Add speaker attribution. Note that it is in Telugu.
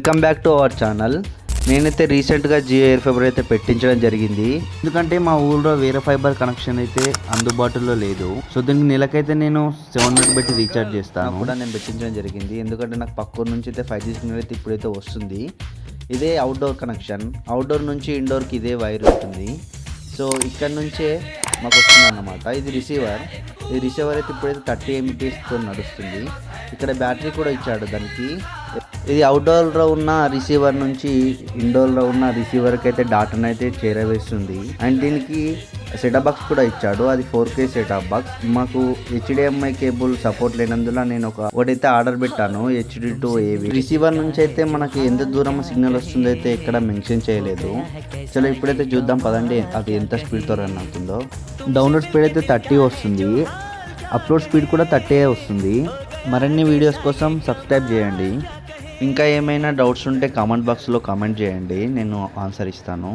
Speaker 1: Welcome back to our channel. నేనైతే రీసెంట్గా జియో ఎయిర్ ఫైబర్ అయితే పెట్టించడం జరిగింది. ఎందుకంటే మా ఊళ్ళో వేరే ఫైబర్ కనెక్షన్ అయితే అందుబాటులో లేదు. సో దీనికి నెలకైతే నేను 700 పెట్టి రీఛార్జ్ చేస్తాను కూడా నేను పెట్టించడం జరిగింది. ఎందుకంటే నాకు పక్కన నుంచి అయితే 5G సిగ్నల్ అయితే ఇప్పుడైతే వస్తుంది. ఇదే అవుట్డోర్ కనెక్షన్. అవుట్డోర్ నుంచి ఇండోర్కి ఇదే వైర్ ఉంటుంది. సో ఇక్కడ నుంచే మాకు వస్తుంది అన్నమాట. ఇది రిసీవర్. ఈ రిసీవర్ అయితే ఇప్పుడైతే 30 MBPSతో నడుస్తుంది. ఇక్కడ బ్యాటరీ కూడా ఇచ్చాడు దానికి. ఇది అవుట్డోర్లో ఉన్న రిసీవర్ నుంచి ఇండోర్లో ఉన్న రిసీవర్కి అయితే డాటాను అయితే చేరవేస్తుంది. అండ్ దీనికి సెటప్ బాక్స్ కూడా ఇచ్చాడు. అది 4K సెటప్ బాక్స్. మాకు HDMI కేబుల్ సపోర్ట్ లేనందున నేను ఒకటైతే ఆర్డర్ పెట్టాను, HD to AV. రిసీవర్ నుంచి అయితే మనకి ఎంత దూరం సిగ్నల్ వస్తుందో అయితే ఇక్కడ మెన్షన్ చేయలేదు. చలో ఇప్పుడైతే చూద్దాం పదండి అది ఎంత స్పీడ్తో రన్ అవుతుందో. డౌన్లోడ్ స్పీడ్ అయితే 30 వస్తుంది. అప్లోడ్ స్పీడ్ కూడా 30 వస్తుంది. మరిన్ని వీడియోస్ కోసం సబ్స్క్రైబ్ చేయండి. ఇంకా ఏమైనా డౌట్స్ ఉంటే కామెంట్ బాక్స్లో కామెంట్ చేయండి, నేను ఆన్సర్ ఇస్తాను.